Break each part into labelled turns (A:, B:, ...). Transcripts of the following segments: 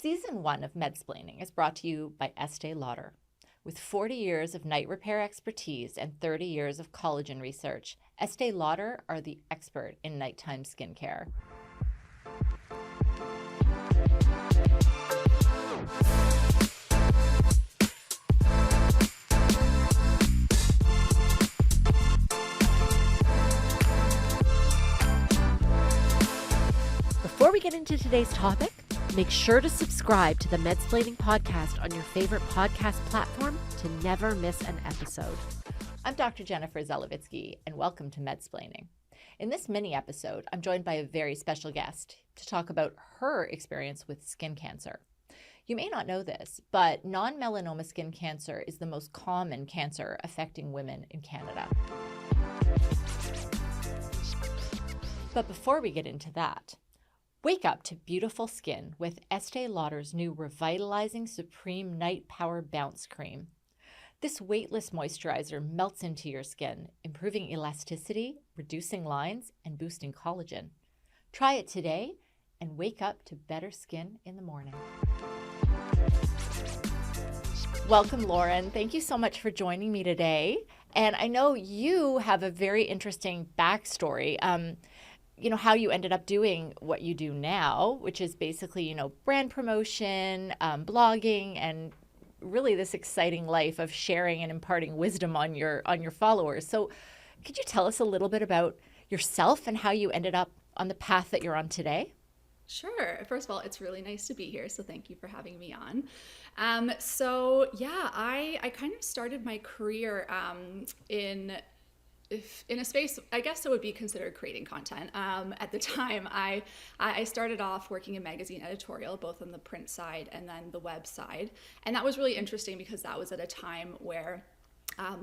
A: Season 1 of Medsplaining is brought to you by Estee Lauder. With 40 years of night repair expertise and 30 years of collagen research, Estee Lauder are the expert in nighttime skincare. Before we get into today's topic, make sure to subscribe to the Medsplaining podcast on your favorite podcast platform to never miss an episode. I'm Dr. Jennifer Zelovitzky, and welcome to Medsplaining. In this mini episode, I'm joined by a very special guest to talk about her experience with skin cancer. You may not know this, but non-melanoma skin cancer is the most common cancer affecting women in Canada. But before we get into that, wake up to beautiful skin with Estee Lauder's new Revitalizing Supreme Night Power Bounce Cream. This weightless moisturizer melts into your skin, improving elasticity, reducing lines, and boosting collagen. Try it today and wake up to better skin in the morning. Welcome, Lauren. Thank you so much for joining me today. And I know you have a very interesting backstory. How you ended up doing what you do now, which is basically, brand promotion, blogging, and really this exciting life of sharing and imparting wisdom on your followers. So could you tell us a little bit about yourself and how you ended up on the path that you're on today?
B: Sure. First of all, it's really nice to be here. So thank you for having me on. I kind of started my career in a space, I guess that would be considered creating content. At the time, I started off working in magazine editorial, both on the print side and then the web side. And that was really interesting because that was at a time where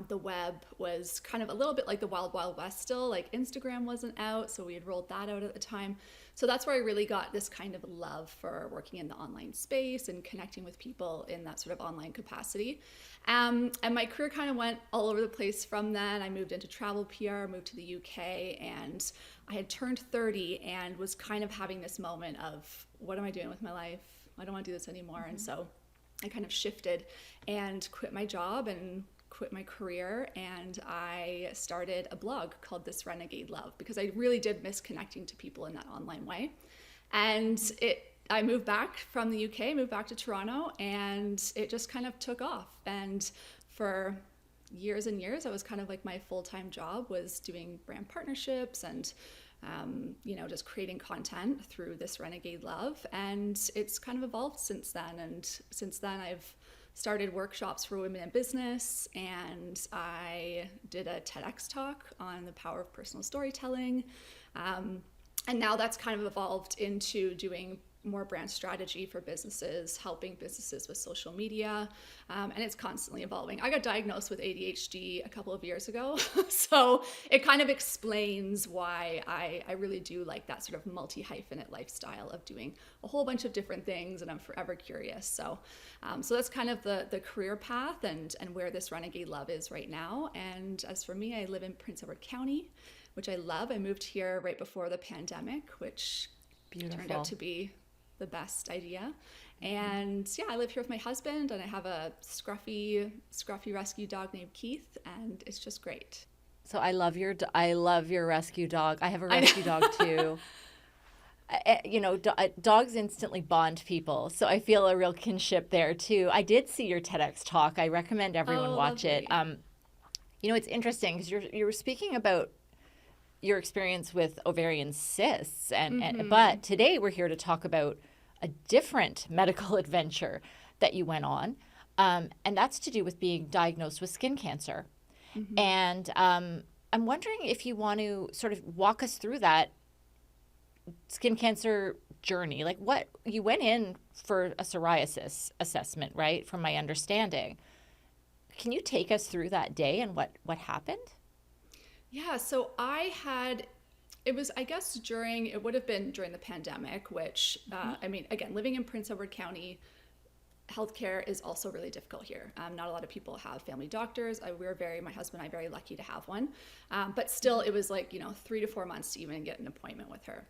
B: the web was kind of a little bit like the wild, wild west still, like Instagram wasn't out. So we had rolled that out at the time. So that's where I really got this kind of love for working in the online space and connecting with people in that sort of online capacity. And my career kind of went all over the place from then. I moved into travel PR, moved to the UK, and I had turned 30 and was kind of having this moment of, what am I doing with my life? I don't want to do this anymore. Mm-hmm. And so I kind of shifted and quit my job and quit my career, and I started a blog called This Renegade Love because I really did miss connecting to people in that online way. And I moved back from the UK, moved back to Toronto, and it just kind of took off. And for years and years, I was kind of like my full-time job was doing brand partnerships and just creating content through This Renegade Love. And it's kind of evolved since then. And since then, I've started workshops for women in business, and I did a TEDx talk on the power of personal storytelling. And now that's kind of evolved into doing more brand strategy for businesses, helping businesses with social media, and it's constantly evolving. I got diagnosed with ADHD a couple of years ago, so it kind of explains why I really do like that sort of multi-hyphenate lifestyle of doing a whole bunch of different things, and I'm forever curious. So that's kind of the career path and where This Renegade Love is right now. And as for me, I live in Prince Edward County, which I love. I moved here right before the pandemic, which turned out to be the best idea. And I live here with my husband, and I have a scruffy rescue dog named Keith, and it's just great.
A: So I love your rescue dog. I have a rescue dog too. Dogs instantly bond people, so I feel a real kinship there too. I did see your TEDx talk. I recommend everyone watch it. It's interesting because you were speaking about your experience with ovarian cysts, but today we're here to talk about a different medical adventure that you went on, and that's to do with being diagnosed with skin cancer. Mm-hmm. And I'm wondering if you want to sort of walk us through that skin cancer journey. Like, what you went in for a psoriasis assessment, right? From my understanding. Can you take us through that day and what happened?
B: Yeah, so it would have been during the pandemic, which, again, living in Prince Edward County, healthcare is also really difficult here. Not a lot of people have family doctors. My husband and I, very lucky to have one. But still, it was like, 3 to 4 months to even get an appointment with her.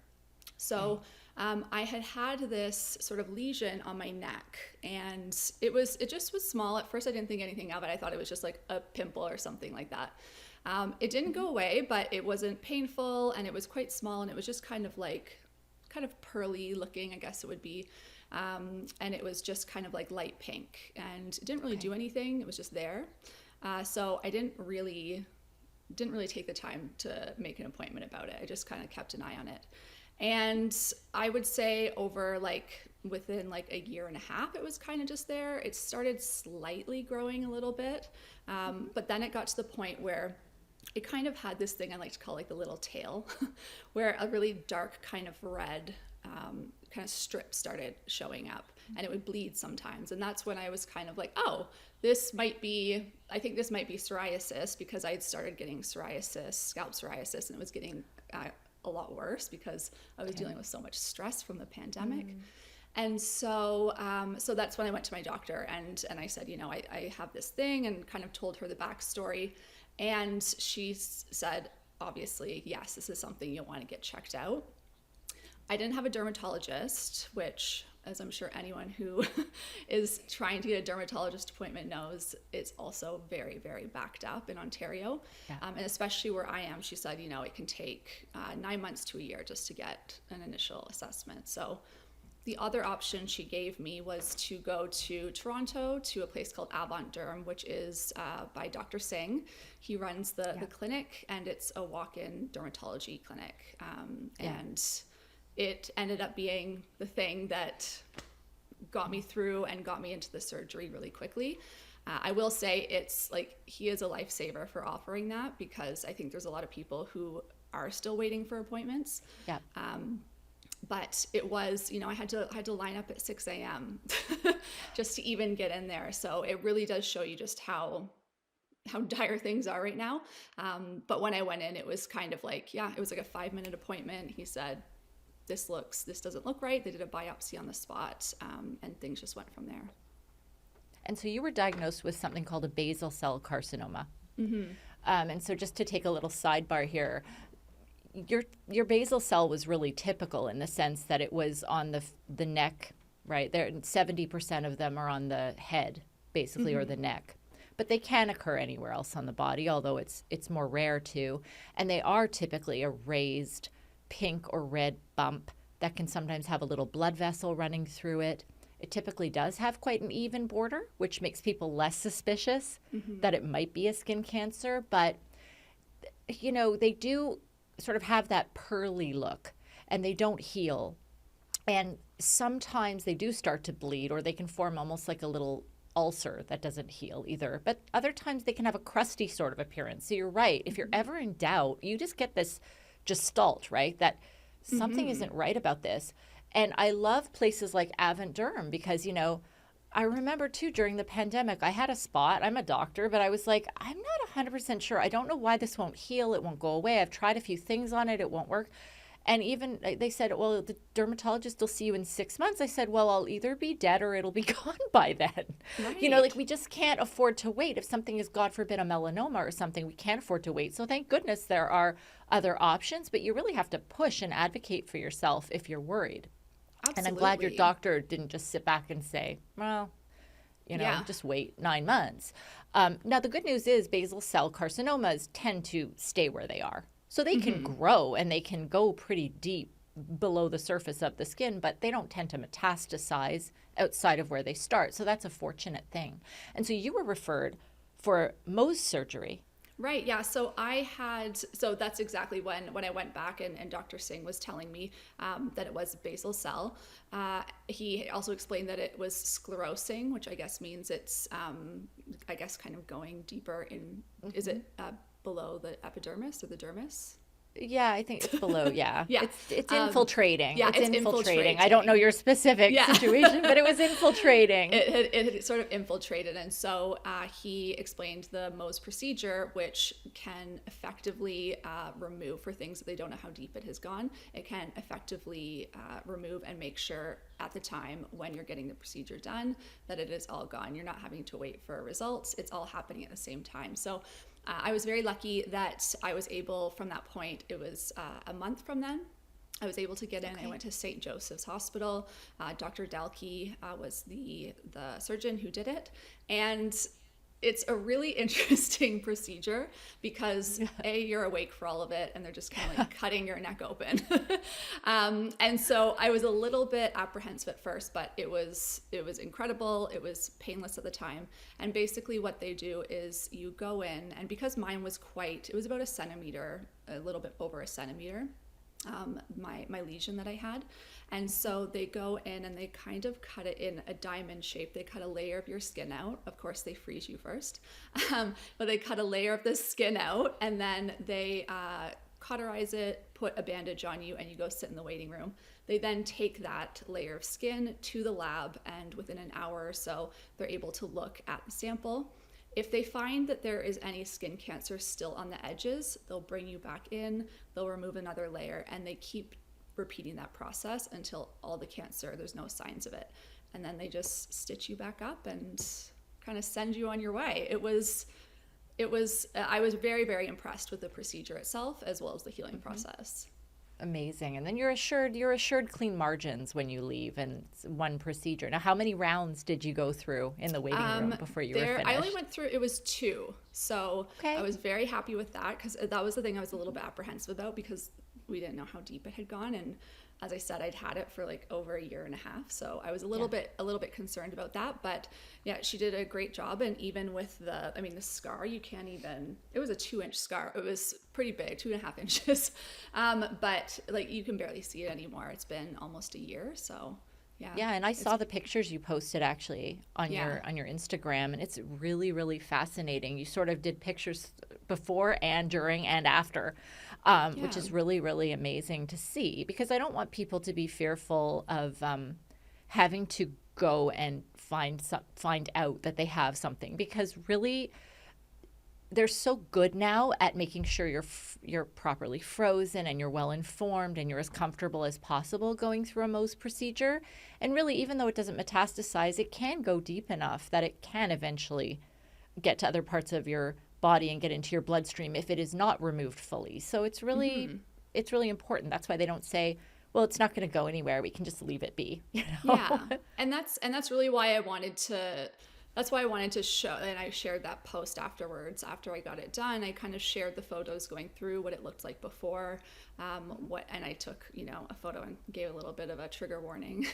B: So I had this sort of lesion on my neck, and it just was small. At first I didn't think anything of it. I thought it was just like a pimple or something like that. It didn't go away, but it wasn't painful, and it was quite small, and it was just kind of pearly looking, I guess it would be. And it was just kind of like light pink, and it didn't really do anything. It was just there. So I didn't really take the time to make an appointment about it. I just kind of kept an eye on it. And I would say within like a year and a half, it was kind of just there. It started slightly growing a little bit. But then it got to the point where it kind of had this thing I like to call like the little tail, where a really dark kind of red kind of strip started showing up, and it would bleed sometimes. And that's when I was kind of like, oh, I think this might be psoriasis, because I had started getting psoriasis, scalp psoriasis, and it was getting a lot worse because I was dealing with so much stress from the pandemic. And so that's when I went to my doctor, and I said, I have this thing, and kind of told her the backstory. And she said, obviously, yes, this is something you'll want to get checked out. I didn't have a dermatologist, which, as I'm sure anyone who is trying to get a dermatologist appointment knows, it's also very, very backed up in Ontario. Yeah. And especially where I am, she said, it can take 9 months to a year just to get an initial assessment. So the other option she gave me was to go to Toronto to a place called Avant Derm, which is by Dr. Singh. He runs the clinic, and it's a walk-in dermatology clinic. And it ended up being the thing that got me through and got me into the surgery really quickly. I will say it's like he is a lifesaver for offering that, because I think there's a lot of people who are still waiting for appointments. Yeah. But it was, I had to line up at 6 a.m. just to even get in there. So it really does show you just how dire things are right now. But when I went in, it was kind of like, it was like a 5-minute appointment. He said, this doesn't look right. They did a biopsy on the spot, and things just went from there.
A: And so you were diagnosed with something called a basal cell carcinoma. Mm-hmm. And so just to take a little sidebar here, your basal cell was really typical in the sense that it was on the neck, right? 70% of them are on the head, basically, or the neck. But they can occur anywhere else on the body, although it's more rare too. And they are typically a raised pink or red bump that can sometimes have a little blood vessel running through it. It typically does have quite an even border, which makes people less suspicious that it might be a skin cancer. But, they do sort of have that pearly look, and they don't heal. And sometimes they do start to bleed, or they can form almost like a little ulcer that doesn't heal either. But other times they can have a crusty sort of appearance. So you're right. If you're ever in doubt, you just get this gestalt, right? That something isn't right about this. And I love places like Avant Derm because, I remember too, during the pandemic, I had a spot. I'm a doctor, but I was like, I'm not 100% sure. I don't know why this won't heal. It won't go away. I've tried a few things on it. It won't work. And even they said, well, the dermatologist will see you in 6 months. I said, well, I'll either be dead or it'll be gone by then. Right. We just can't afford to wait. If something is, God forbid, a melanoma or something, we can't afford to wait. So thank goodness there are other options, but you really have to push and advocate for yourself if you're worried. Absolutely. And I'm glad your doctor didn't just sit back and say, well, just wait 9 months. Now, the good news is basal cell carcinomas tend to stay where they are. So they can grow and they can go pretty deep below the surface of the skin, but they don't tend to metastasize outside of where they start. So that's a fortunate thing. And so you were referred for Mohs surgery.
B: Right. Yeah. So that's exactly when I went back and Dr. Singh was telling me that it was basal cell. He also explained that it was sclerosing, which I guess means it's, kind of going deeper in, is it below the epidermis or the dermis?
A: Yeah, I think it's below. Yeah,
B: yeah.
A: It's infiltrating.
B: Yeah,
A: it's infiltrating. I don't know your specific situation, but it was infiltrating.
B: It had sort of infiltrated, and so he explained the Mohs procedure, which can effectively remove, for things that they don't know how deep it has gone. It can effectively remove and make sure at the time when you're getting the procedure done that it is all gone. You're not having to wait for results. It's all happening at the same time. So. I was very lucky that I was able, from that point, it was a month from then, I was able to get in. I went to St. Joseph's Hospital. Dr. Dalkey was the surgeon who did it. And it's a really interesting procedure because you're awake for all of it and they're just kind of like cutting your neck open. And so I was a little bit apprehensive at first, but it was incredible. It was painless at the time. And basically what they do is you go in, and because mine was it was about a centimeter, a little bit over a centimeter, my lesion that I had. And so they go in and they kind of cut it in a diamond shape. They cut a layer of your skin out. Of course, they freeze you first, but they cut a layer of the skin out, and then they cauterize it, put a bandage on you, and you go sit in the waiting room. They then take that layer of skin to the lab, and within an hour or so, they're able to look at the sample. If they find that there is any skin cancer still on the edges, they'll bring you back in, they'll remove another layer, and they keep repeating that process until all the cancer, there's no signs of it. And then they just stitch you back up and kind of send you on your way. I was very, very impressed with the procedure itself as well as the healing process.
A: Amazing. And then you're assured clean margins when you leave, and it's one procedure. Now, how many rounds did you go through in the waiting room before you were finished?
B: I only went through, it was 2. So I was very happy with that, because that was the thing I was a little bit apprehensive about, because we didn't know how deep it had gone. And as I said, I'd had it for like over a year and a half. So I was a little bit concerned about that, but yeah, she did a great job. And even with the scar, you can't even, it was a 2-inch scar. It was pretty big, 2.5 inches. But like, you can barely see it anymore. It's been almost a year. So yeah,
A: and I saw the pictures you posted actually on your Instagram, and it's really, really fascinating. You sort of did pictures before and during and after, which is really, really amazing to see, because I don't want people to be fearful of having to go and find out that they have something, because really they're so good now at making sure you're properly frozen and you're well informed and you're as comfortable as possible going through a Mohs procedure. And really, even though it doesn't metastasize, it can go deep enough that it can eventually get to other parts of your body and get into your bloodstream if it is not removed fully. So it's really it's really important. That's why they don't say, well, it's not going to go anywhere, we can just leave it be. You know?
B: Yeah, and that's really why I wanted to. That's why I wanted to show, and I shared that post afterwards. After I got it done, I kind of shared the photos going through what it looked like before, and I took, a photo and gave a little bit of a trigger warning.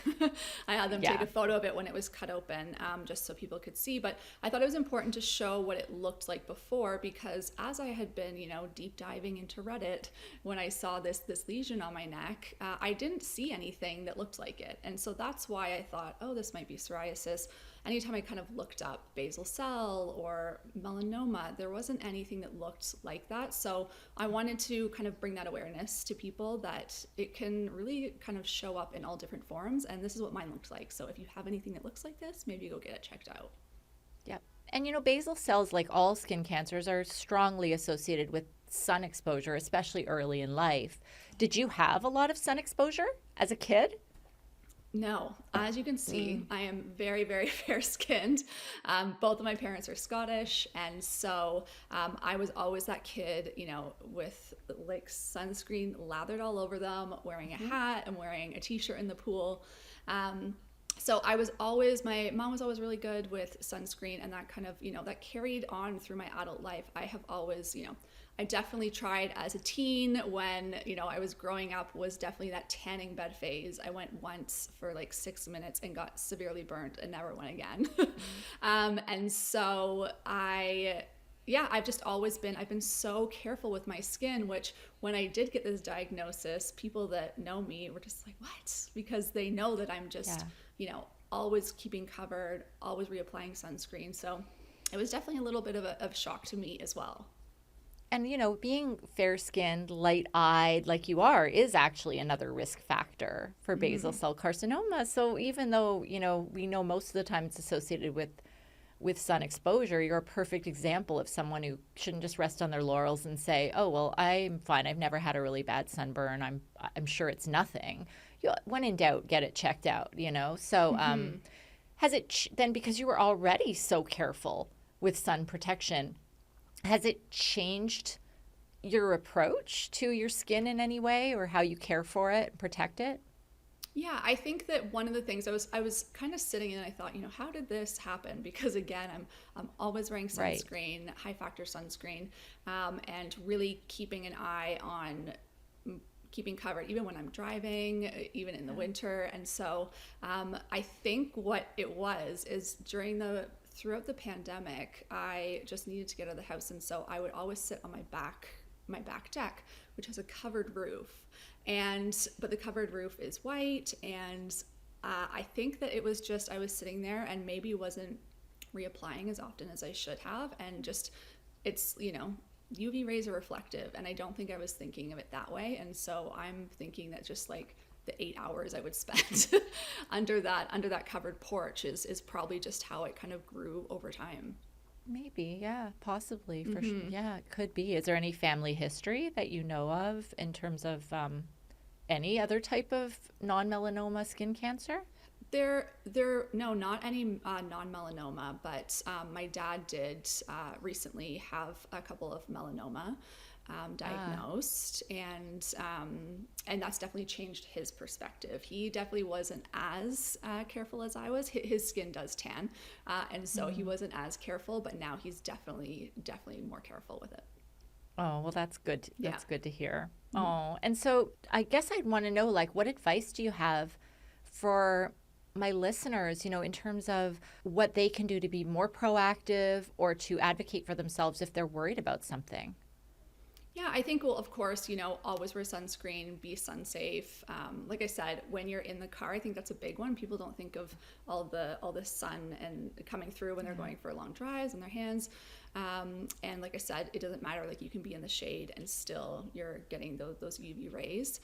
B: I had them take a photo of it when it was cut open, just so people could see. But I thought it was important to show what it looked like before, because as I had been, deep diving into Reddit, when I saw this lesion on my neck, I didn't see anything that looked like it. And so that's why I thought, oh, this might be psoriasis. Anytime I kind of looked up basal cell or melanoma, there wasn't anything that looked like that. So I wanted to kind of bring that awareness to people that it can really kind of show up in all different forms. And this is what mine looked like. So if you have anything that looks like this, maybe go get it checked out.
A: Yep. And basal cells, like all skin cancers, are strongly associated with sun exposure, especially early in life. Did you have a lot of sun exposure as a kid?
B: No, as you can see, I am very, very fair-skinned. Both of my parents are Scottish, and so I was always that kid, with like sunscreen lathered all over them, wearing a hat and wearing a t-shirt in the pool. So my mom was always really good with sunscreen, and that kind of, that carried on through my adult life. I have always, I definitely tried as a teen when, I was growing up, was definitely that tanning bed phase. I went once for like 6 minutes and got severely burnt and never went again. And so I've just always I've been so careful with my skin, which when I did get this diagnosis, people that know me were just like, what? Because they know that I'm just, always keeping covered, always reapplying sunscreen. So it was definitely a little bit of a shock to me as well.
A: And, being fair-skinned, light-eyed like you are is actually another risk factor for basal cell carcinoma. So even though, we know most of the time it's associated with sun exposure, you're a perfect example of someone who shouldn't just rest on their laurels and say, oh, well, I'm fine. I've never had a really bad sunburn. I'm sure it's nothing. When in doubt, get it checked out, So has it then, because you were already so careful with sun protection, has it changed your approach to your skin in any way, or how you care for it and protect it?
B: Yeah, I think that one of the things I was kind of sitting and I thought, how did this happen? Because again, I'm always wearing
A: Right.
B: sunscreen, high factor sunscreen, and really keeping an eye on keeping covered, even when I'm driving, even in the winter. And so I think what it was is throughout the pandemic, I just needed to get out of the house, and so I would always sit on my back deck, which has a covered roof. But the covered roof is white, and I think that it was just I was sitting there and maybe wasn't reapplying as often as I should have, and just it's UV rays are reflective, and I don't think I was thinking of it that way, and so I'm thinking that just like the 8 hours I would spend under that covered porch is probably just how it kind of grew over time.
A: Maybe, yeah, possibly, for sure. Yeah, it could be. Is there any family history that you know of in terms of any other type of non-melanoma skin cancer?
B: No, not any non-melanoma, but my dad did recently have a couple of melanoma diagnosed, and that's definitely changed his perspective. He definitely wasn't as careful as I was. His skin does tan, and so he wasn't as careful, but now he's definitely more careful with it.
A: Oh, well, that's good.
B: Yeah.
A: That's good to hear. Oh, and so I guess I'd want to know, like, what advice do you have for my listeners, in terms of what they can do to be more proactive or to advocate for themselves if they're worried about something?
B: Yeah, I think, well, of course, always wear sunscreen, be sun safe. Like I said, when you're in the car, I think that's a big one. People don't think of all the sun and coming through when they're going for long drives on their hands. And like I said, it doesn't matter. Like, you can be in the shade and still you're getting those UV rays.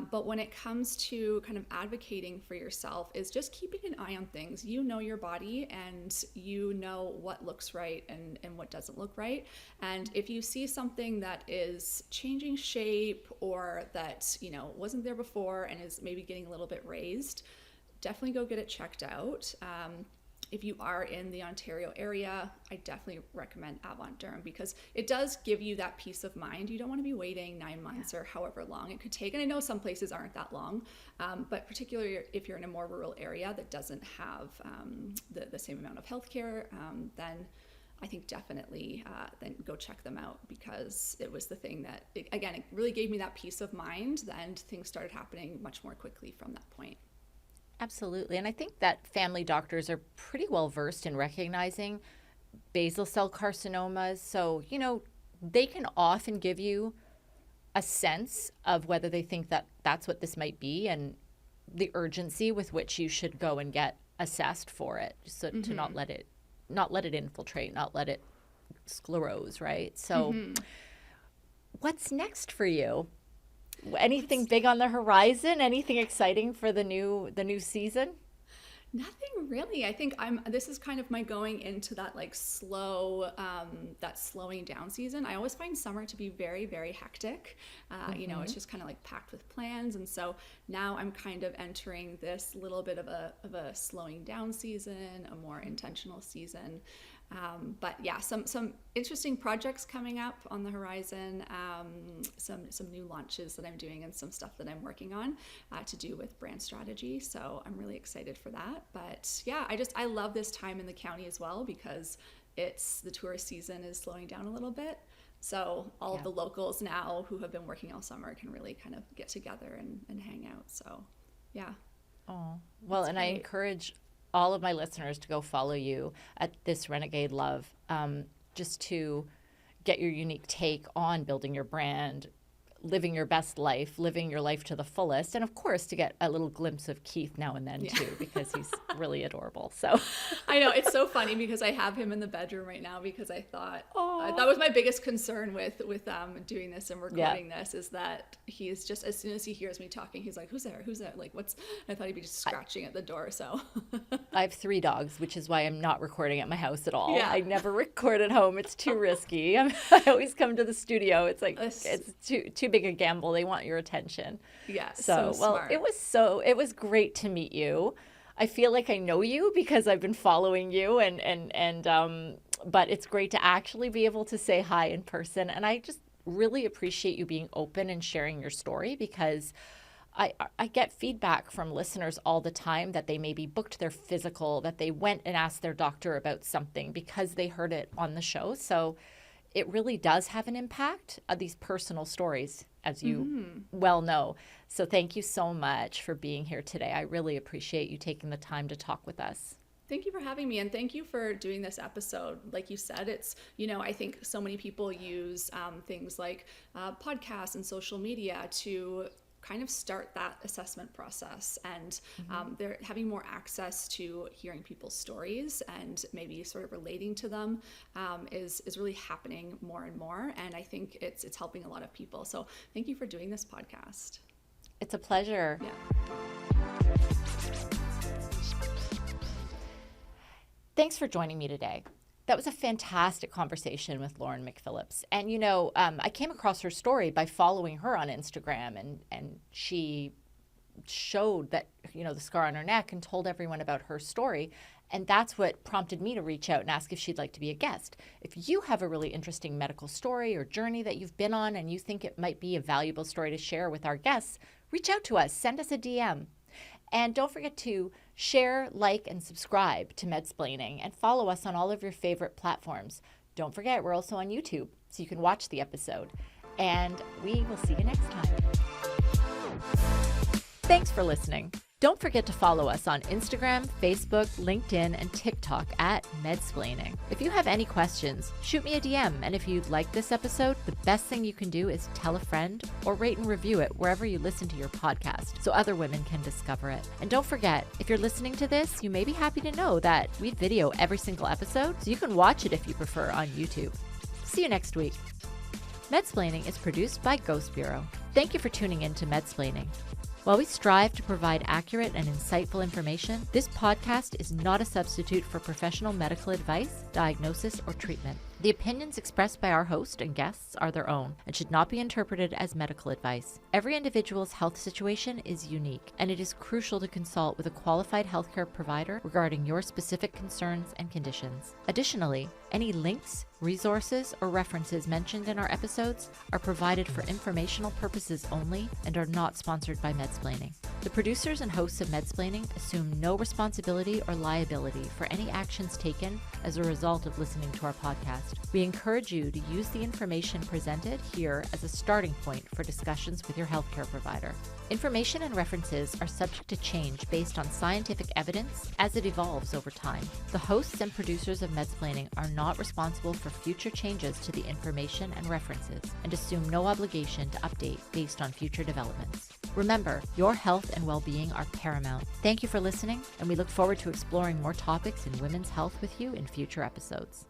B: But when it comes to kind of advocating for yourself, is just keeping an eye on things. You know your body, and you know what looks right and what doesn't look right. And if you see something that is changing shape, or that wasn't there before and is maybe getting a little bit raised, definitely go get it checked out. If you are in the Ontario area, I definitely recommend Avant Derm, because it does give you that peace of mind. You don't want to be waiting 9 months or however long it could take. And I know some places aren't that long, but particularly if you're in a more rural area that doesn't have the same amount of healthcare, then I think definitely then go check them out, because it was the thing that, it really gave me that peace of mind, and things started happening much more quickly from that point.
A: Absolutely. And I think that family doctors are pretty well versed in recognizing basal cell carcinomas. So, they can often give you a sense of whether they think that that's what this might be, and the urgency with which you should go and get assessed for it, so to not let it infiltrate, not let it sclerose, right? So what's next for you? Anything big on the horizon? Anything exciting for the new season?
B: Nothing really. I think this is kind of my going into that like that slowing down season. I always find summer to be very, very hectic. It's just kind of like packed with plans. And so now I'm kind of entering this little bit of a slowing down season, a more intentional season. But yeah, some interesting projects coming up on the horizon, some new launches that I'm doing, and some stuff that I'm working on to do with brand strategy. So I'm really excited for that. But yeah, I love this time in the county as well, because the tourist season is slowing down a little bit. So all of the locals now who have been working all summer can really kind of get together and hang out. So yeah.
A: Oh, well, and great. I encourage all of my listeners to go follow you at This Renegade Love, just to get your unique take on building your brand, living your best life, living your life to the fullest, and of course to get a little glimpse of Keith now and then too, because he's really adorable. So
B: I know, it's so funny because I have him in the bedroom right now, because I thought that was my biggest concern with doing this and recording this, is that he's just, as soon as he hears me talking, he's like, who's there, like what's, I thought he'd be just scratching at the door. So
A: I have 3 dogs, which is why I'm not recording at my house at all.
B: Yeah.
A: I never record at home. It's too risky. I always come to the studio. It's like it's too big a gamble. They want your attention.
B: Yeah.
A: So well,
B: smart.
A: it was great to meet you. I feel like I know you because I've been following you, and but it's great to actually be able to say hi in person. And I just really appreciate you being open and sharing your story, because I get feedback from listeners all the time that they maybe booked their physical, that they went and asked their doctor about something because they heard it on the show. So it really does have an impact, these personal stories, as you well know. So thank you so much for being here today. I really appreciate you taking the time to talk with us.
B: Thank you for having me, and thank you for doing this episode. Like you said, it's, I think so many people use things like podcasts and social media to kind of start that assessment process, and they're having more access to hearing people's stories and maybe sort of relating to them is really happening more and more, and I think it's helping a lot of people. So thank you for doing this podcast.
A: It's a pleasure.
B: Yeah.
A: Thanks for joining me today. That was a fantastic conversation with Lauren McPhillips. And, I came across her story by following her on Instagram, and she showed that, the scar on her neck and told everyone about her story. And that's what prompted me to reach out and ask if she'd like to be a guest. If you have a really interesting medical story or journey that you've been on and you think it might be a valuable story to share with our guests, reach out to us, send us a DM. And don't forget to share, like, and subscribe to Medsplaining, and follow us on all of your favorite platforms. Don't forget, we're also on YouTube, so you can watch the episode. And we will see you next time. Thanks for listening. Don't forget to follow us on Instagram, Facebook, LinkedIn, and TikTok at Medsplaining. If you have any questions, shoot me a DM. And if you like this episode, the best thing you can do is tell a friend or rate and review it wherever you listen to your podcast so other women can discover it. And don't forget, if you're listening to this, you may be happy to know that we video every single episode, so you can watch it if you prefer on YouTube. See you next week. Medsplaining is produced by Ghost Bureau. Thank you for tuning in to Medsplaining. While we strive to provide accurate and insightful information, this podcast is not a substitute for professional medical advice, diagnosis, or treatment. The opinions expressed by our host and guests are their own and should not be interpreted as medical advice. Every individual's health situation is unique, and it is crucial to consult with a qualified healthcare provider regarding your specific concerns and conditions. Additionally, any links, resources, or references mentioned in our episodes are provided for informational purposes only and are not sponsored by Medsplaining. The producers and hosts of Medsplaining assume no responsibility or liability for any actions taken as a result of listening to our podcast. We encourage you to use the information presented here as a starting point for discussions with your healthcare provider. Information and references are subject to change based on scientific evidence as it evolves over time. The hosts and producers of Medsplaining are not responsible for future changes to the information and references and assume no obligation to update based on future developments. Remember, your health and well-being are paramount. Thank you for listening, and we look forward to exploring more topics in women's health with you in future episodes.